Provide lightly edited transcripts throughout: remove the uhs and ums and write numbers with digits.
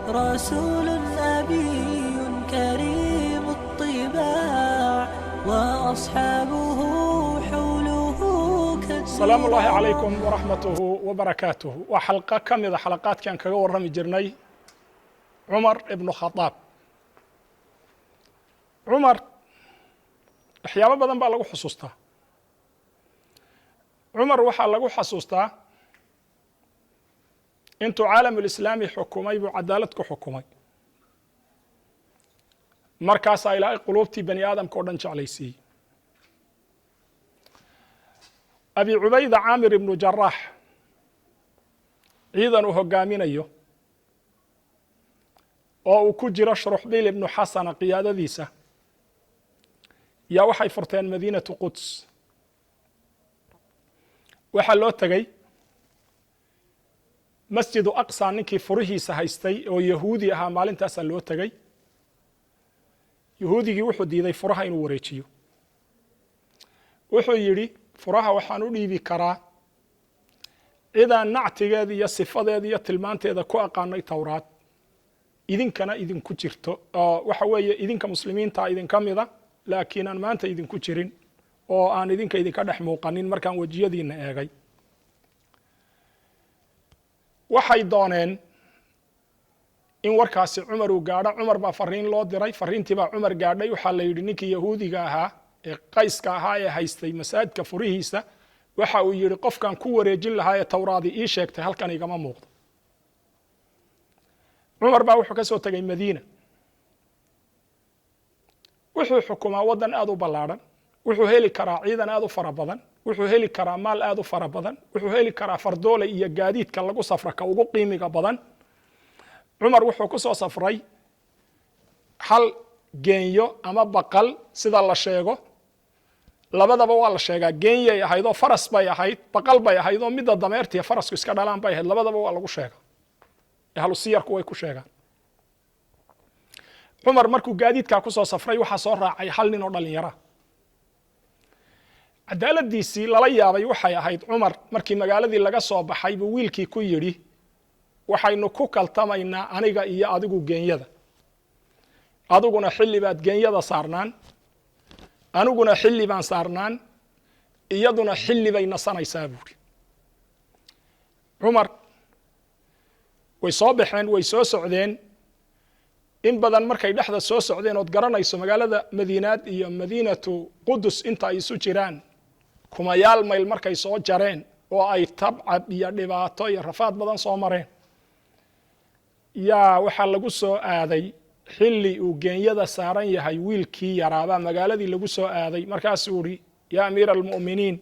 رسول نبي كريم الطباع وأصحابه حوله السلام الله عليكم ورحمته وبركاته. وحلقة كم حلقات كان كجور رمي جرني عمر ابن الخطاب. عمر أحيانا بدن بقى لقو حسوسته. عمر وحى لقو حسوسته انتو عالم الإسلامي حكومي بعدالتكو حكومي مركز إلى قلوبتي بني آدم كودن عليسي. أبي عبيدة عامر بن جراح عيداً وهقامين أيو oo ku jira Shurahbil ibn Hasan qiyaadadiisa yaa waxay furteen Madiinatu Quds. waxa loo tagay Masjid Aqsa ninkii furihiisa haystay oo Yahuudi ahaa maalintaas loo tagay. Yahuudigii wuxuu diiday furaha inuu wareejiyo. wuxuu yiri furaha waxaan u dhiibi karaa idan nactigeeda iyo sifadeeda iyo tilmaanteeda ku aqaanay Tawraad idinkana idinku jirto waxa weeye idinka muslimiinta idin kamida laakiin aan maanta idinku jirin oo aan idinka idinka dhex muuqanin markaan wajiyadiina eegay. waxay dooneen in warkaasi Umar uu gaadho. Umar baa fariin loo diray, fariintii baa Umar gaadhay. waxa la yiri ninkii Yahuudiga ahaa ee qayska ahaa ee haystay masaajidka furihiisa waxa uu yiri qofkan ku wareejin lahaa ee Tawraadi ii sheegtay halkan igama muuqdo. عمر baa wuxuu ka soo tagay Madiina. wuxuu xukumaa wadan aad u ballaaran, wuxuu heli karaa ciidan aad u fara badan, wuxuu heli karaa maal aad u fara badan, wuxuu heli karaa fardoole iyo gaadiidka lagu safra ka ugu qiimiga badan. Umar wuxuu ku soo safray hal geenyo ama baqal sida la sheego. labadaba waa la sheegaa geenyay ahayd oo faras bay ahayd, baqal bay ahayd oo midda dameertiya farasku iska dhalaan bay ahayd. labadaba waa lagu sheegaa. ahlu siyarku way ku sheegaan. Umar markuu gaadiidka ku soo safray waxa soo raacay hal nin oo dhalinyaro. cadaaladiisii lala yaabay waxay ahayd Umar markii magaaladii laga soo baxay buu wiilkii ku yiri waxaynu ku kaltamaynaa aniga iyo adigu geenyada. adiguna xilli baad geenyada saarnaan, aniguna xilli baan saarnaan, iyaduna xilli bay nasanaysaa buuri. Umar way soo baxeen, way soo socdeen. in badan markay dhaxda soo socdeen oo garanayso magaalada Madiinaad iyo Madiinatu Qudus inta ay isu jiraan kumayaal mayl markay soo jareen oo ay tabcab iyo dhibaato iyo rafaad badan soo mareen yaa waxa lagu soo aaday xilli uu geenyada saaran yahay wiilkii yaraaba magaaladii lagu soo aaday. markaas uu yiri yaa amiir almu'miniin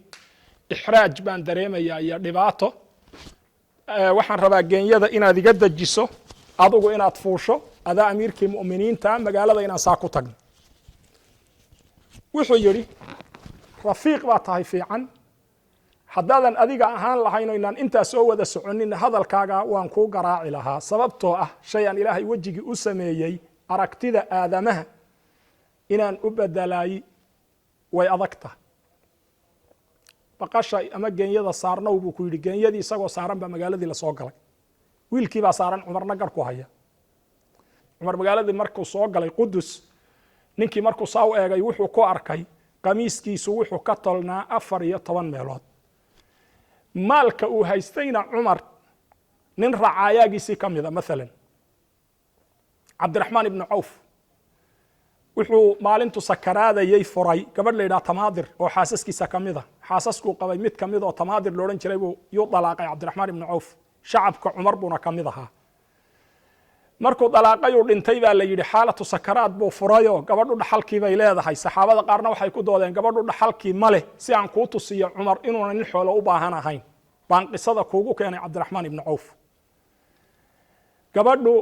ihraaj baan dareemayaa iyo dhibaato. waxaan rabaa geenyada inaad iga dajiso, adigu inaad fuusho, adaa amiirkii mu'miniinta magaalada inaan saa ku tagno. wuxuu yiri rafiiq baa tahay fiican, haddaadan adiga ahaan lahayn oo inaan intaa soo wada soconin hadalkaaga waan kuu garaaci lahaa. sababtoo ah shay aan ilaahay wajigii u sameeyey aragtida aadamaha inaan u bedelay way adagta. baqasha ama geenyada saarnow buu ku yiri. geenyadii isagoo saaran baa magaaladii la soo galay. wiilkii baa saaran, Umarna gar ku haya. Umar magaaladii markuu soo galay Qudus ninkii markuu soo eegay wuxuu ku arkay qamiiskiisu wuxuu ka tolnaa 14 meelood. maalka uu haystayna Umar nin racaayagiisii kamida maalan Cabdiraxmaan ibn Auf wuxuu maalintu sakaraadayay furay gabadh la yiraahdo Tamaadir oo xaasaskiisa kamida. xaasasku qabay mid kamid oo Tamaadir loo oran jiray buu yu dalaaqay Cabdiraxmaan ibn Auf. shacabka Umar buna kamid ahaa. markuu dalaaqay uu dhintay baa la yiri xaalatu sakaraad buu furayo gabadhu dhaxalkii bay leedahay. saxaabada qaarna waxay ku doodeen gabadhu dhaxalkii ma leh si aan ku tusiyo Umar inuu nin xoolo u baahan ahayn. baan qisada kuugu keenay Cabdiraxmaan ibn Auf. gabadhu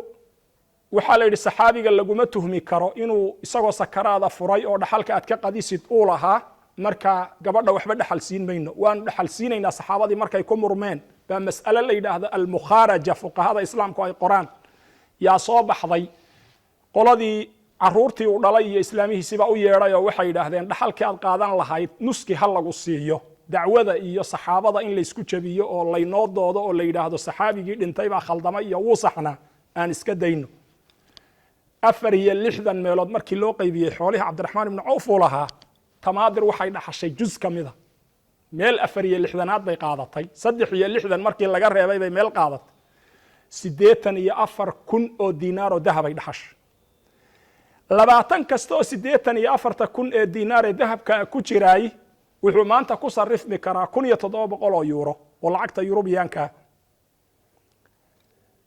waxa la yiri saxaabiga laguma tuhmi karo inuu isagoo sakaraada furay oo dhaxalka aad ka qadisid uu lahaa. marka gabadha waxba dhaxal siin mayno, waan dhaxal siinaynaa. saxaabadii markay ku murmeen baa mas'ala la yiraahdo al-mukharaja fuqahada islaamku ay qoraan yaa soo baxday. qoladii caruurtii uu dhalay iyo islaamihiisiba u yeedhay oo waxay yiraahdeen dhaxalkii aad qaadan lahayd nuski hal lagu siiyo. dacwada iyo saxaabada in la isku jabiyo oo laynoo doodo oo la yiraahdo saxaabigii dhintay baa khaldamay iyo wuu saxnaa aan iska dayno 4 meelood markii loo qaybiyey xoolihii cabdiraxmaan ibnu cawf uu lahaa tamaadir waxay dhaxashay juz ka mida meel 4 bay qaadatay 3 markii laga reebay bay meel qaadatay 84,000 oo diinaar oo dahab ay dhaxashay 20 kasta oo 84,000 ee diinaar ee dahabka ku jiraay wuxuu maanta ku sarrifmi karaa 1,700 oo euro oo lacagta Yurubiyaanka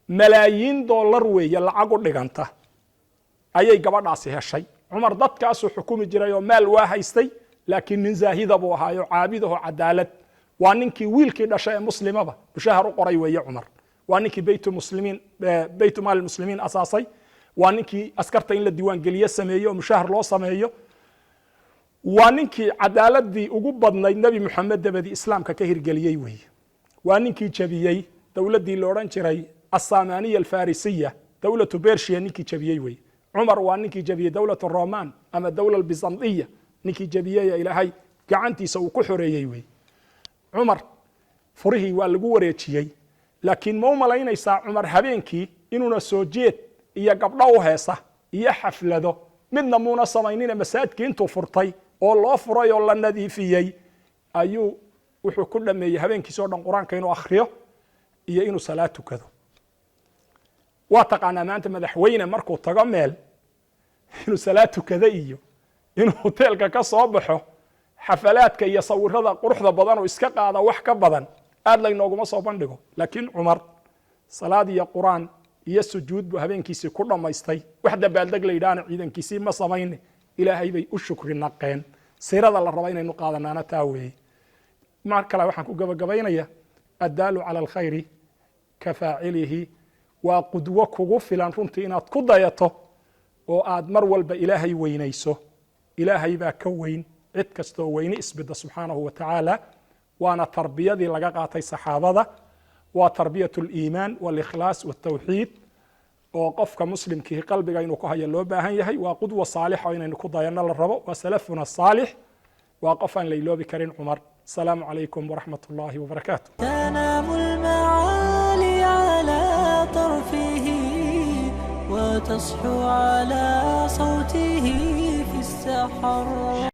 malaayiin dollar weeye lacag u dhiganta ayay gabadhaasi heshay cumar dadkaasuu xukumi jiray oo maal waa haystay laakiin nin zaahida buu ahaayo caabidaho cadaalad waa ninkii wiilkii dhashay ee muslimaba mushahar u qoray weeye cumar waa ninkii baytu maal muslimiin asaasay waa ninkii askarta in la diiwaan geliye sameeyo oo mushahar loo sameeyo waa ninkii cadaaladii ugu badnayd nabi maxamed dabadi islaamka ka hirgeliyey weeye waa ninkii jabiyey dowladdii la odhan jiray assaamaniya alfarisiya dowlatu bershiya ninkii jabiyey weeye cumar waa ninkii jabiyey dowlatu roman ama dowla albizantiya ninkii jabiyey ilaahay gacantiisa uu ku xoreeyey weeye cumar furihii waa lagu wareejiyey laakiin ma u malaynaysaa cumar habeenkii inuuna soo jeed iyo gabdho u heesa iyo xaflado midna muuna samaynina masaajidkii intuu furtay oo loo furay oo la nadiifiyey ayuu wuxuu ku dhameeyey habeenkiisoo dhan qur-aanka inuu akhriyo iyo inuu salaad tukado waa taqaanaa maanta madaxweyne markuu tago meel inuu salaad tukado iyo inuu hoteelka ka soo baxo xafalaadka iyo sawirada quruxda badan oo iska qaada wax ka badan aad laynooguma soo bandhigo laakiin cumar salaad iyo qur-aan iyo sujuud buu habeenkiisii ku dhammaystay wax dabaaldeg la yidhaahna ciidankiisii ma samayne ilaahay bay u shukri naqeen siirada la raba inaynu qaadanaana taa weeye mar kale waxaan ku gabagabaynaya addaalu cala alkhayri ka faacilihi waa qudwo kugu filan runtii inaad ku dayato oo aad mar walba ilaahay weynayso ilaahay baa ka weyn cid kastoo weyni isbida subxaanahu wa tacaala waana tarbiyadii laga qaatay saxaabada waa tarbiyatu aliimaan walikhlaas waltawxiid oo qofka muslimkii qalbiga inuu ku hayo loo baahan yahay waa qudwa saalixa oo inaynu ku dayanno la rabo waa salafuna saalix waa qof aan la iloobi karin cumar asalaamu calaykum waraxmat ullaahi wabarakaatu تنام المعالي على طرفه وتصحو على صوته في السحر